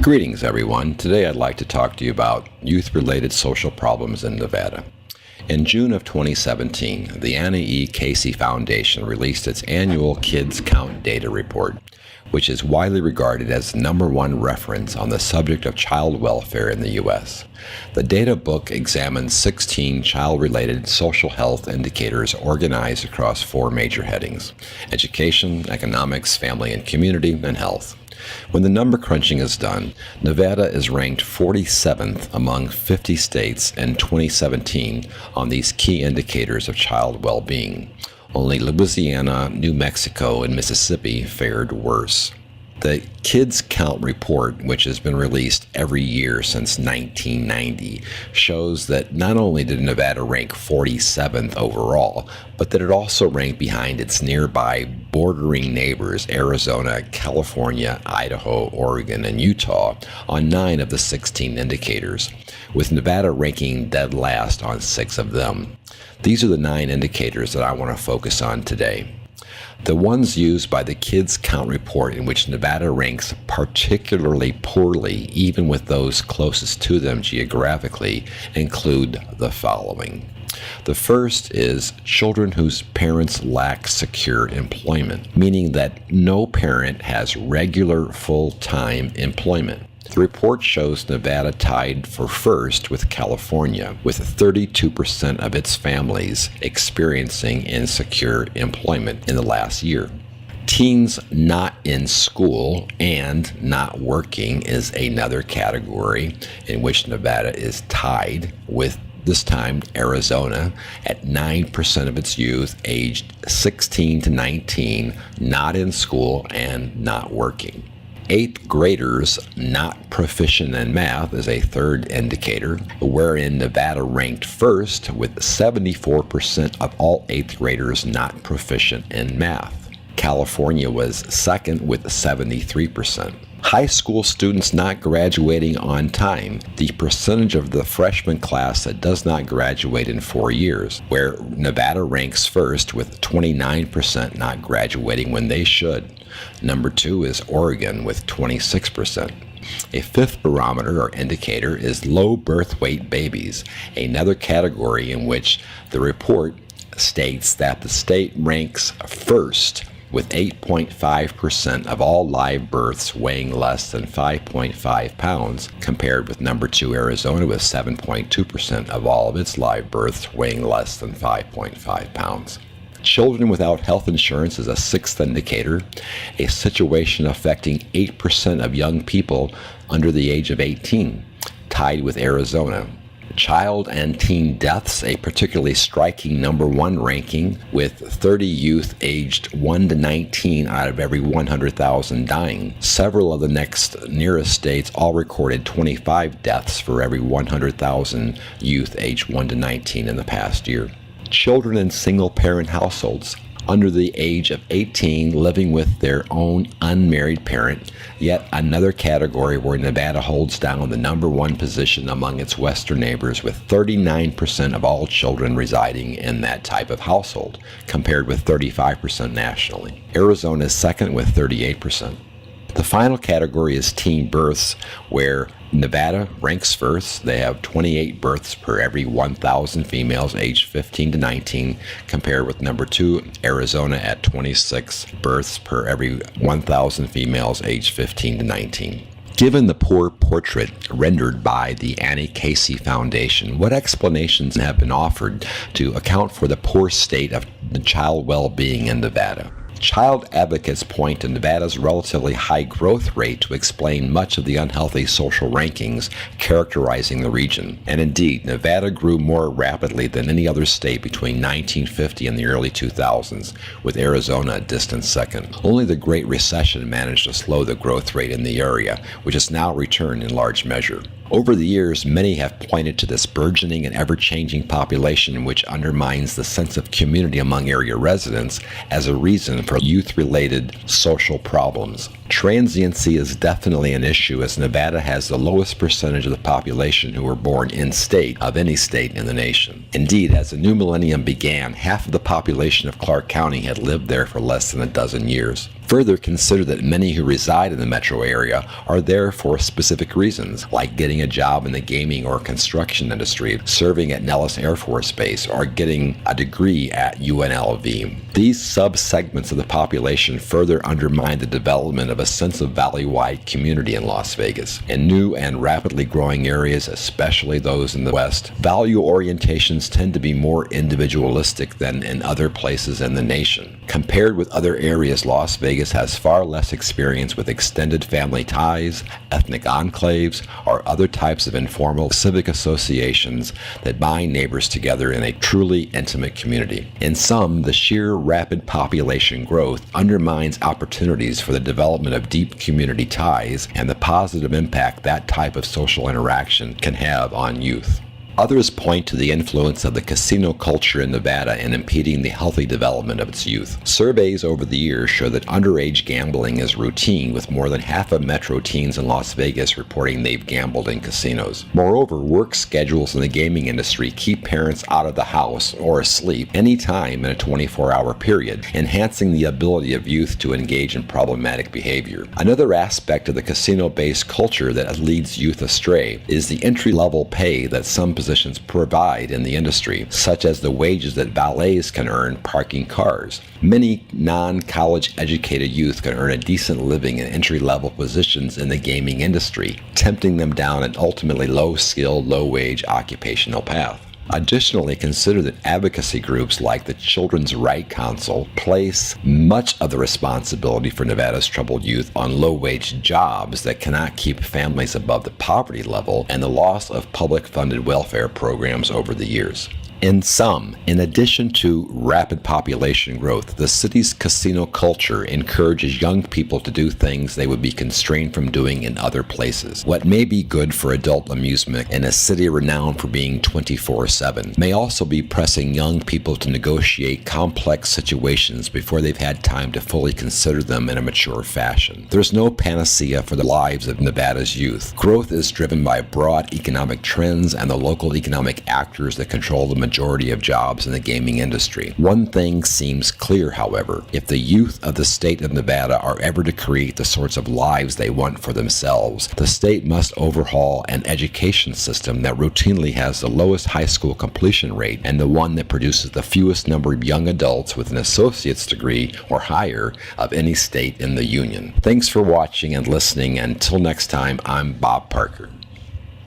Greetings, everyone. Today I'd like to talk to you about youth-related social problems in Nevada. In June of 2017, the Anna E. Casey Foundation released its annual Kids Count Data Report, which is widely regarded as the #1 reference on the subject of child welfare in the U.S. The data book examines 16 child-related social health indicators organized across 4 major headings: education, economics, family and community, and health. When the number crunching is done, Nevada is ranked 47th among 50 states in 2017 on these key indicators of child well-being. Only Louisiana, New Mexico, and Mississippi fared worse. The Kids Count report, which has been released every year since 1990, shows that not only did Nevada rank 47th overall, but that it also ranked behind its nearby bordering neighbors Arizona, California, Idaho, Oregon, and Utah on 9 of the 16 indicators, with Nevada ranking dead last on 6 of them. These are the 9 indicators that I want to focus on today. The ones used by the Kids Count report, in which Nevada ranks particularly poorly, even with those closest to them geographically, include the following. The first is children whose parents lack secure employment, meaning that no parent has regular full-time employment. The report shows Nevada tied for first with California, with 32% of its families experiencing insecure employment in the last year. Teens not in school and not working is another category in which Nevada is tied with, this time, Arizona at 9% of its youth aged 16 to 19 not in school and not working. 8th graders not proficient in math is a third indicator, wherein Nevada ranked first with 74% of all 8th graders not proficient in math. California was second with 73%. High school students not graduating on time, the percentage of the freshman class that does not graduate in 4 years, where Nevada ranks first with 29% not graduating when they should. Number 2 is Oregon with 26%. A 5th barometer or indicator is low birth weight babies, another category in which the report states that the state ranks first with 8.5% of all live births weighing less than 5.5 pounds, compared with number 2 Arizona with 7.2% of all of its live births weighing less than 5.5 pounds. Children without health insurance is a 6th indicator, a situation affecting 8% of young people under the age of 18, tied with Arizona. Child and teen deaths, a particularly striking number 1 ranking, with 30 youth aged 1 to 19 out of every 100,000 dying. Several of the next nearest states all recorded 25 deaths for every 100,000 youth aged 1 to 19 in the past year. Children in single-parent households under the age of 18 living with their own unmarried parent, yet another category where Nevada holds down the number 1 position among its western neighbors, with 39% of all children residing in that type of household, compared with 35% nationally. Arizona is second with 38%. The final category is teen births, where Nevada ranks first. They have 28 births per every 1,000 females aged 15 to 19, compared with number 2, Arizona, at 26 births per every 1,000 females aged 15 to 19. Given the poor portrait rendered by the Anna Casey Foundation, what explanations have been offered to account for the poor state of the child well-being in Nevada? Child advocates point to Nevada's relatively high growth rate to explain much of the unhealthy social rankings characterizing the region. And indeed, Nevada grew more rapidly than any other state between 1950 and the early 2000s, with Arizona a distant second. Only the Great Recession managed to slow the growth rate in the area, which has now returned in large measure. Over the years, many have pointed to this burgeoning and ever-changing population, which undermines the sense of community among area residents, as a reason for youth-related social problems. Transiency is definitely an issue, as Nevada has the lowest percentage of the population who were born in-state of any state in the nation. Indeed, as the new millennium began, half of the population of Clark County had lived there for less than a dozen years. Further, consider that many who reside in the metro area are there for specific reasons, like getting a job in the gaming or construction industry, serving at Nellis Air Force Base, or getting a degree at UNLV. These sub-segments of the population further undermine the development of a sense of valley-wide community in Las Vegas. In new and rapidly growing areas, especially those in the West, value orientations tend to be more individualistic than in other places in the nation. Compared with other areas, Las Vegas has far less experience with extended family ties, ethnic enclaves, or other types of informal civic associations that bind neighbors together in a truly intimate community. In sum, the sheer rapid population growth undermines opportunities for the development of deep community ties and the positive impact that type of social interaction can have on youth. Others point to the influence of the casino culture in Nevada in impeding the healthy development of its youth. Surveys over the years show that underage gambling is routine, with more than half of metro teens in Las Vegas reporting they've gambled in casinos. Moreover, work schedules in the gaming industry keep parents out of the house or asleep any time in a 24-hour period, enhancing the ability of youth to engage in problematic behavior. Another aspect of the casino-based culture that leads youth astray is the entry-level pay that some positions provide in the industry, such as the wages that valets can earn parking cars. Many non-college educated youth can earn a decent living in entry-level positions in the gaming industry, tempting them down an ultimately low-skilled, low-wage occupational path. Additionally, consider that advocacy groups like the Children's Right Council place much of the responsibility for Nevada's troubled youth on low-wage jobs that cannot keep families above the poverty level and the loss of public-funded welfare programs over the years. In sum, in addition to rapid population growth, the city's casino culture encourages young people to do things they would be constrained from doing in other places. What may be good for adult amusement in a city renowned for being 24/7 may also be pressing young people to negotiate complex situations before they've had time to fully consider them in a mature fashion. There's no panacea for the lives of Nevada's youth. Growth is driven by broad economic trends and the local economic actors that control the majority of jobs in the gaming industry. One thing seems clear, however: if the youth of the state of Nevada are ever to create the sorts of lives they want for themselves, the state must overhaul an education system that routinely has the lowest high school completion rate and the one that produces the fewest number of young adults with an associate's degree or higher of any state in the union. Thanks for watching and listening. Until next time, I'm Bob Parker.